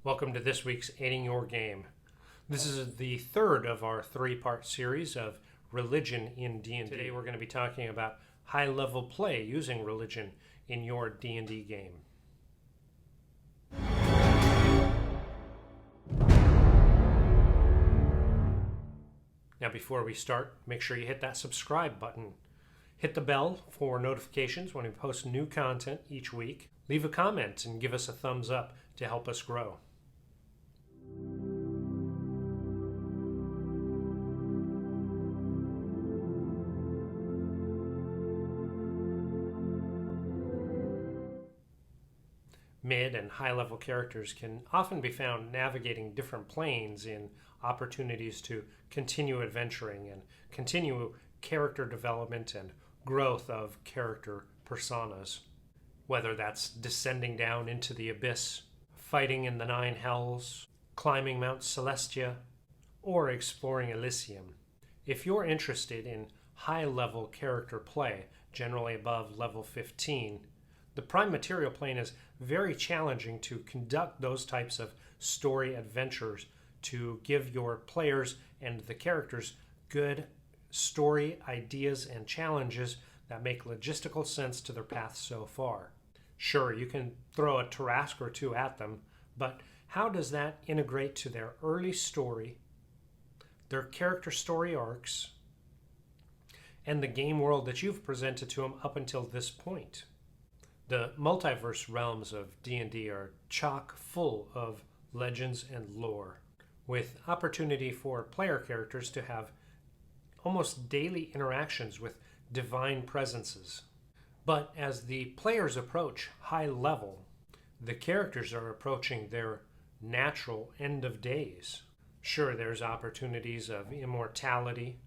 Welcome to this week's Aiding Your Game. This is the third of our three-part series of religion in D&D. Today we're going to be talking about high-level play using religion in your D&D game. Now before we start, make sure you hit that subscribe button. Hit the bell for notifications when we post new content each week. Leave a comment and give us a thumbs up to help us grow. Mid and high-level characters can often be found navigating different planes in opportunities to continue adventuring and continue character development and growth of character personas. Whether that's descending down into the abyss, fighting in the Nine Hells, climbing Mount Celestia, or exploring Elysium. If you're interested in high-level character play, generally above level 15, the Prime Material plane is very challenging to conduct those types of story adventures to give your players and the characters good story ideas and challenges that make logistical sense to their path so far. Sure, you can throw a Tarrasque or two at them, but how does that integrate to their early story, their character story arcs, and the game world that you've presented to them up until this point? The multiverse realms of D&D are chock full of legends and lore, with opportunity for player characters to have almost daily interactions with divine presences. But as the players approach high level, the characters are approaching their natural end of days. Sure, there's opportunities of immortality,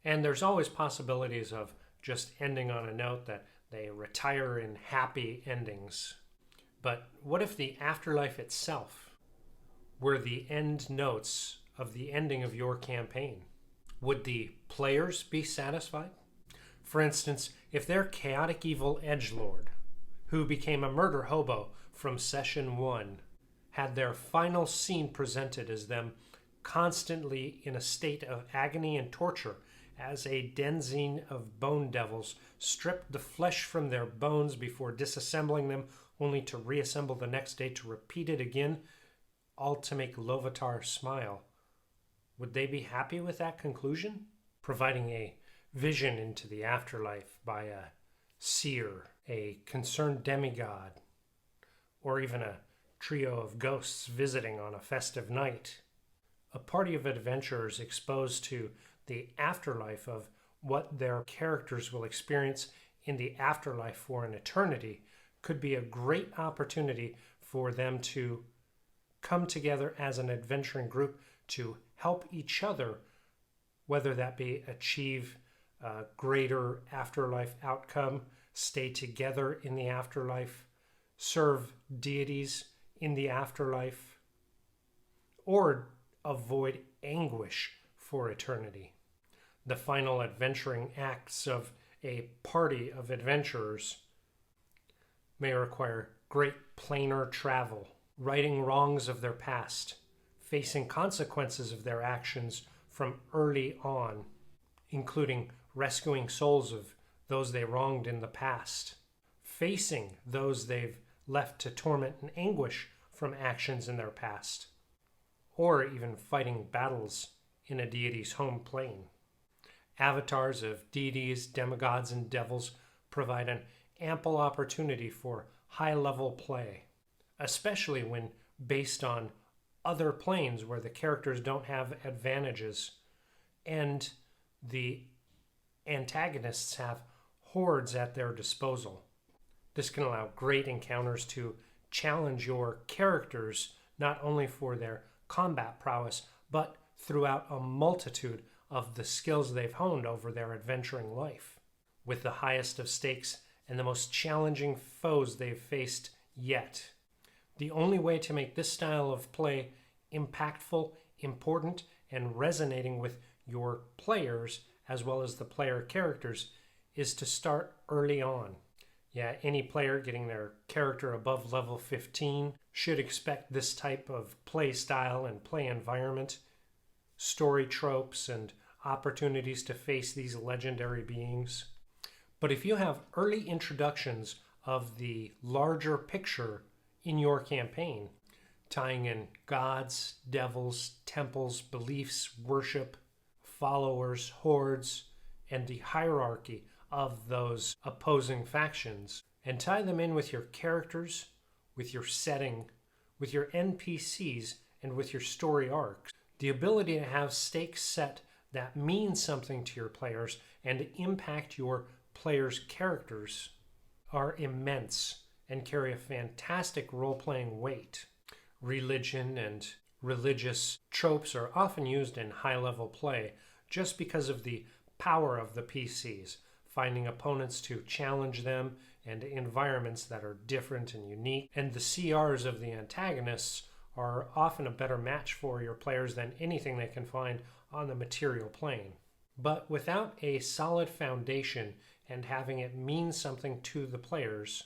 and there's always possibilities of just ending on a note that they retire in happy endings. But what if the afterlife itself were the end notes of the ending of your campaign? Would the players be satisfied? For instance, if their chaotic evil edgelord, who became a murder hobo from session 1, had their final scene presented as them constantly in a state of agony and torture as a denzine of bone devils stripped the flesh from their bones before disassembling them, only to reassemble the next day to repeat it again, all to make Lovatar smile. Would they be happy with that conclusion? Providing a vision into the afterlife by a seer, a concerned demigod, or even a trio of ghosts visiting on a festive night. A party of adventurers exposed to the afterlife of what their characters will experience in the afterlife for an eternity could be a great opportunity for them to come together as an adventuring group to help each other, whether that be achieve a greater afterlife outcome, stay together in the afterlife, serve deities in the afterlife, or avoid anguish for eternity. The final adventuring acts of a party of adventurers may require great planar travel, righting wrongs of their past, facing consequences of their actions from early on, including rescuing souls of those they wronged in the past, facing those they've left to torment and anguish from actions in their past, or even fighting battles in a deity's home plane. Avatars of deities, demigods, and devils provide an ample opportunity for high-level play, especially when based on other planes where the characters don't have advantages and the antagonists have hordes at their disposal. This can allow great encounters to challenge your characters not only for their combat prowess, but throughout a multitude of the skills they've honed over their adventuring life, with the highest of stakes and the most challenging foes they've faced yet. The only way to make this style of play impactful, important, and resonating with your players as well as the player characters is to start early on. Yeah, any player getting their character above level 15 should expect this type of play style and play environment, story tropes, and opportunities to face these legendary beings. But if you have early introductions of the larger picture in your campaign, tying in gods, devils, temples, beliefs, worship, followers, hordes, and the hierarchy of those opposing factions, and tie them in with your characters, with your setting, with your NPCs, and with your story arcs, the ability to have stakes set that mean something to your players and impact your players' characters are immense and carry a fantastic role-playing weight. Religion and religious tropes are often used in high-level play just because of the power of the PCs, finding opponents to challenge them and environments that are different and unique, and the CRs of the antagonists are often a better match for your players than anything they can find on the material plane. But without a solid foundation and having it mean something to the players,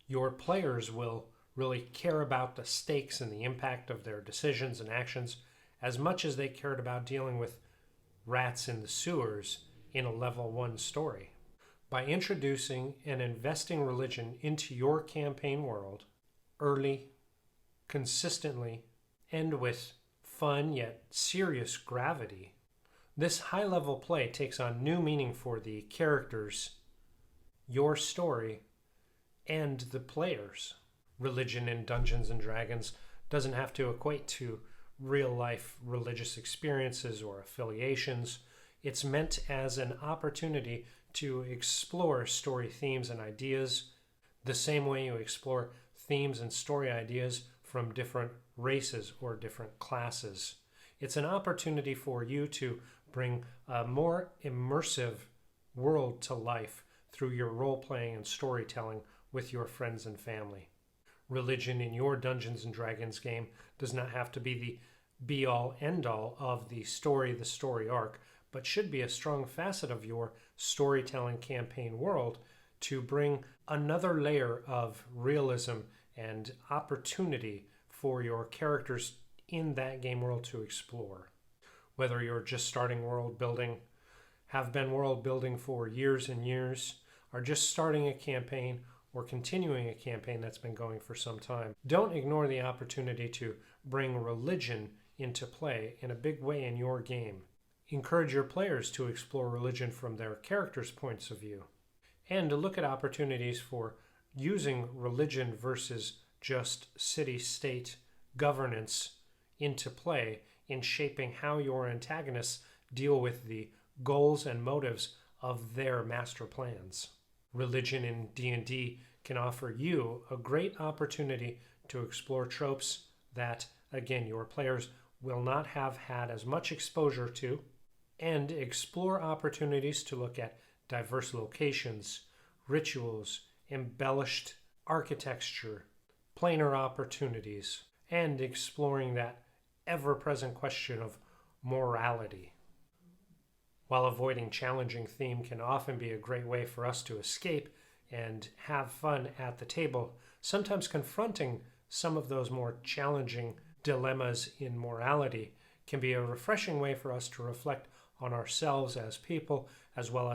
your players will really care about the stakes and the impact of their decisions and actions as much as they cared about dealing with rats in the sewers in a level 1 story. By introducing and investing religion into your campaign world early, consistently, and with fun yet serious gravity, this high-level play takes on new meaning for the characters, your story, and the players. Religion in Dungeons & Dragons doesn't have to equate to real-life religious experiences or affiliations. It's meant as an opportunity to explore story themes and ideas the same way you explore themes and story ideas from different races or different classes. It's an opportunity for you to bring a more immersive world to life through your role-playing and storytelling with your friends and family. Religion in your Dungeons & Dragons game does not have to be the be-all, end-all of the story arc, but should be a strong facet of your storytelling campaign world to bring another layer of realism and opportunity for your characters in that game world to explore. Whether you're just starting world building, have been world building for years and years, are just starting a campaign, or continuing a campaign that's been going for some time, don't ignore the opportunity to bring religion into play in a big way in your game. Encourage your players to explore religion from their characters' points of view, and to look at opportunities for using religion versus just city-state governance into play in shaping how your antagonists deal with the goals and motives of their master plans. Religion in D&D can offer you a great opportunity to explore tropes that, again, your players will not have had as much exposure to, and explore opportunities to look at diverse locations, rituals, embellished architecture, planar opportunities, and exploring that ever-present question of morality. While avoiding challenging theme can often be a great way for us to escape and have fun at the table, sometimes confronting some of those more challenging dilemmas in morality can be a refreshing way for us to reflect on ourselves as people as well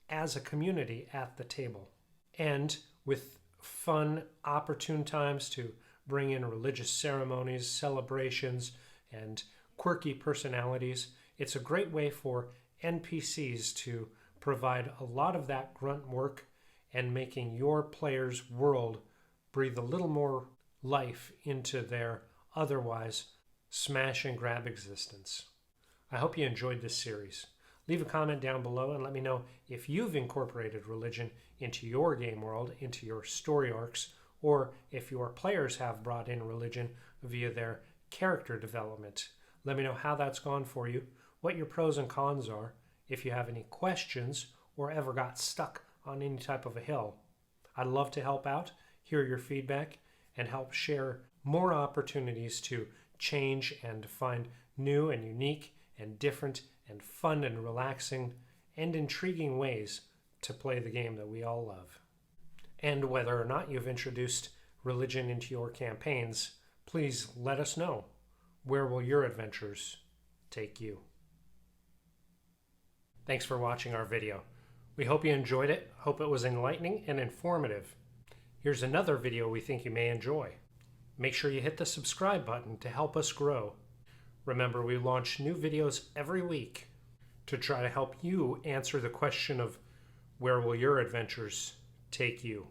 as a community at the table. And with fun, opportune times to bring in religious ceremonies, celebrations, and quirky personalities, it's a great way for NPCs to provide a lot of that grunt work and making your player's world breathe a little more life into their otherwise smash and grab existence. I hope you enjoyed this series. Leave a comment down below and let me know if you've incorporated religion into your game world, into your story arcs, or if your players have brought in religion via their character development. Let me know how that's gone for you, what your pros and cons are, if you have any questions or ever got stuck on any type of a hill. I'd love to help out, hear your feedback, and help share more opportunities to change and find new and unique and different and fun and relaxing and intriguing ways to play the game that we all love. And whether or not you've introduced religion into your campaigns, please let us know. Where will your adventures take you? Thanks for watching our video. We hope you enjoyed it, hope it was enlightening and informative. Here's another video we think you may enjoy. Make sure you hit the subscribe button to help us grow. Remember, we launch new videos every week to try to help you answer the question of where will your adventures take you?